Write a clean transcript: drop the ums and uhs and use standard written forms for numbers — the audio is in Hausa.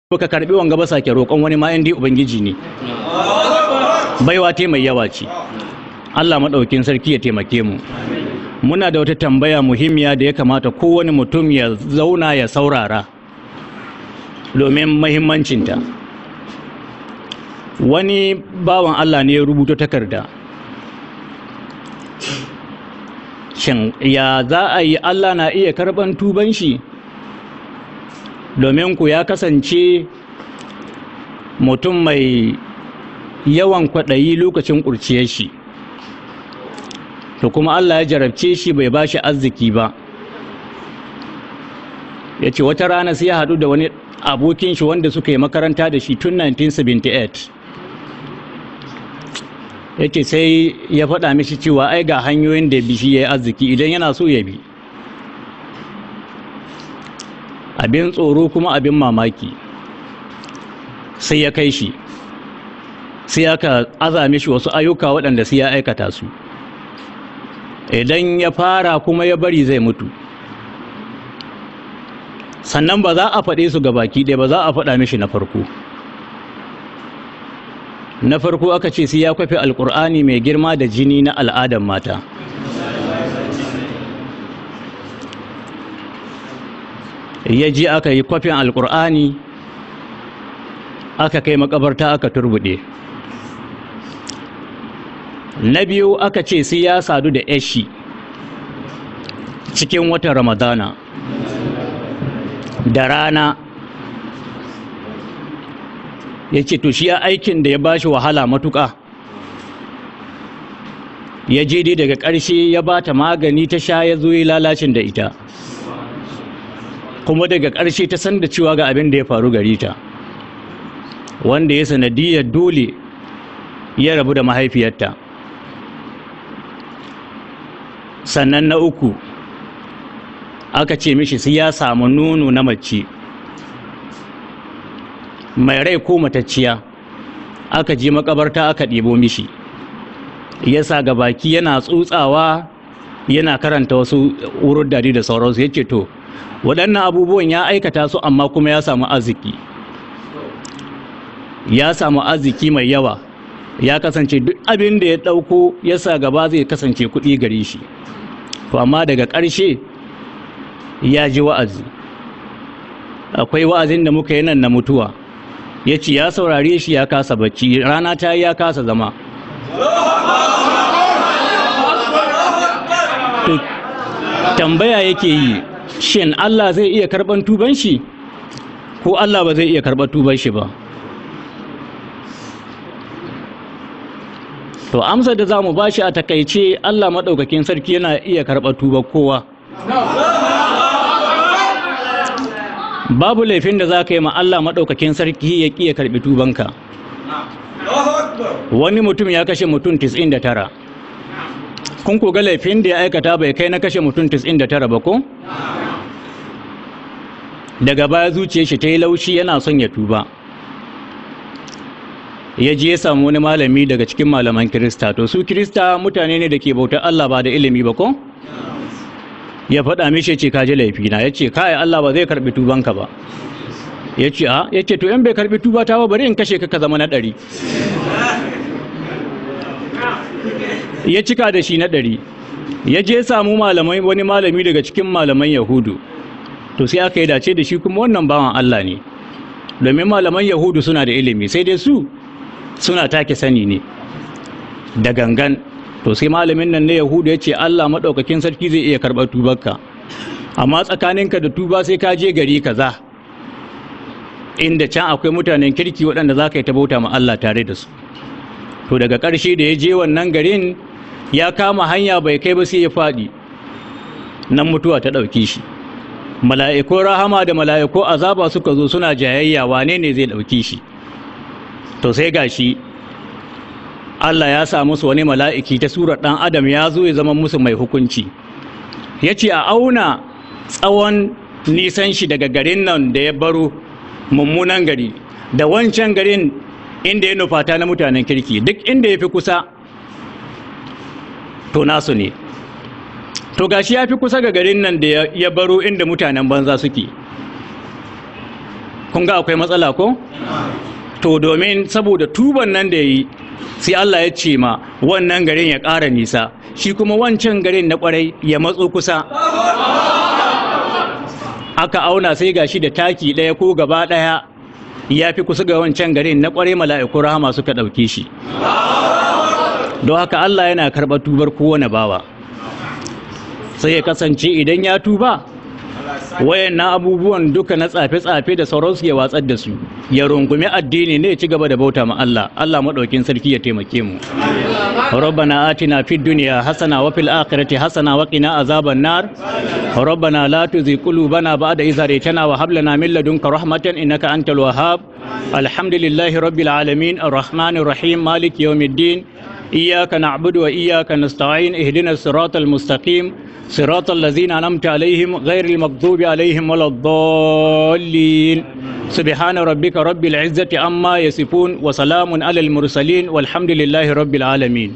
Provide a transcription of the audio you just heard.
baka karbi wanga ba sake roƙon wani ma indai ubangiji ne. Baiwa te mai yawa ce. Allah madaukin sarki ya taimake mu. Muna da wata tambaya muhimmiya da ya kamata kowane mutum ya zauna ya saurara domin muhimmancinta. Wani bawan Allah ne ya rubuta takarda. Shin ya za a yi Allah na iya karban tuban shi? Domin ku ya kasance mutum mai yawan kwaɗayi lokacin ƙurciyar shi, to kuma Allah ya jarabce shi bai ba shi arziki ba. Ya ce wata rana sai ya haɗu da wani abokin shi wanda suka yi makaranta da shi tun 1978. Ya ce sai ya faɗa mishi cewa ai ga hanyoyin da bi shi ya yi arziki idan yana so ya bi. Abin tsoro kuma abin mamaki, sai ya kai shi, sai aka azame shi wasu ayyuka waɗanda sai ya aikata su. Idan ya fara kuma ya bari zai mutu, sannan ba za a faɗe su ga baki ɗaya ba, za a faɗa mishi na farko. Na farko aka ce sai ya kwafe alƙur'ani mai girma da jini na al'adar mata. Ya ji aka yi kwafin alƙur'ani aka kai makabarta aka turbuɗe. Na biyu aka ce sai ya sadu da yashi cikin watan Ramadana da rana. Ya ce to shi ya aikin da ya bashi wahala matuƙa. Ya je dai daga ƙarshe ya ba ta magani ta sha, ya zo yi lalacin da ita, kuma daga ƙarshe ta san da cewa ga abin da ya faru gari ta, wanda ya sanadiyar dole ya rabu da mahaifiyarta. Sannan na uku aka ce mishi sai ya samu nono na mace mai rai ko matacciya, aka je makabarta aka ɗebo mishi, ya sa ga baki yana tsutsawa yana karanta wasu wurudari da sauransu. Ya ce to waɗannan abubuwan ya aikata su, amma kuma ya samu arziki, ya samu arziki mai yawa. Ya kasance duk abin da ya ɗauko ya sa gaba zai kasance kuɗi gare shi. To amma daga ƙarshe ya ji wa'azi. Akwai wa'azin da muka yi nan na mutuwa, ya ce ya saurare shi ya kasa bacci, rana ta yi ya kasa zama. Tambaya yake yi, shin Allah zai iya karɓar tuban shi ko Allah ba zai iya karɓar tuban shi ba? To amsar da za mu ba shi a takaice, Allah maɗaukakin sarki yana iya karɓar tubar kowa. Babu laifin da za ka yi ma Allah maɗaukakin sarki ya ƙi ya karɓi tubanka. Wani mutum ya kashe mutum 99. Kun ku ga laifin da ya aikata bai kai na kashe mutum 99 ba ko? Daga baya zuciyar shi ta yi laushi, yana son ya tuba. Ya je ya samu wani malami daga cikin malaman Kirista. To su Kirista mutane ne da ke bautar Allah ba da ilimi ba ko? Ya faɗa mishi, ce ka ji laifina. Ya ce kai Allah ba zai karɓi tubanka ba. Ya ce a, ya ce to in bai karɓi tuba ta ba bari in kashe ka zama na 100. Ya cika da shi na 100. Ya je ya samu malamai, wani malami daga cikin malaman Yahudu. To sai aka yi dace da shi kuma wannan bawan Allah ne, domin malaman Yahudu suna da ilimi, sai dai su suna take sani ne da gangan. To sai malamin nan na Yahudu ya ce Allah maɗaukakin sarki zai iya karɓar tubarka, amma tsakaninka da tuba sai ka je gari kaza inda can akwai mutanen kirki waɗanda za ka yi ta bauta ma Allah tare da su. To daga ƙarshe da ya je wannan garin, ya kama hanya bai kai ba sai ya faɗi, nan mutuwa ta ɗauki shi. Mala'ikun rahama da mala'ikun azaba suka zo suna jayayya wane ne zai ɗauki shi. To sai gashi Allah ya sa musu wani mala'iki ta surar ɗan adam ya zo ya zama musu mai hukunci. Ya ce a auna tsawon nisan shi daga garin nan da ya baro, mummunan gari, da wancan garin inda ya nufata na mutanen kirki, duk inda ya fi kusa to nasu ne. To gashi ya fi kusa ga garin nan da ya baro inda mutanen banza suke. kun ga akwai matsala ko? To domin saboda tuban nan da yi sai Allah ya ce ma wannan garin ya ƙara nisa, shi kuma wancan garin na ƙwarai ya matso kusa. Aka auna sai gashi da taki ɗaya ko gaba ɗaya ya fi kusa ga wancan garin na ƙwarai, mala'iku rahama suka ɗauke shi. Don haka Allah yana karɓar tubar kowane bawa, sai ya kasance idan ya tuba wayannan abubuwan duka na tsafe-tsafe da sauransu ya watsar da su, ya rungumi addini ne ya ci gaba da bauta ma Allah. Allah maɗaukin sarki ya taimake mu. Rabbana atina fid dunya hasana wa fil akhirati hasana wa qina azaban nar. Rabbana la tuzigh qulubana ba'da idh hadaytana wa hab lana min ladunka rahmatan innaka antal wahhab. Alhamdulillahi rabbil alamin arrahmanir rahim maliki yawmiddin. إياك نعبد وإياك نستعين اهدنا الصراط المستقيم صراط الذين أنعمت عليهم غير المغضوب عليهم ولا الضالين سبحان ربك رب العزة عما يصفون وسلام على المرسلين والحمد لله رب العالمين.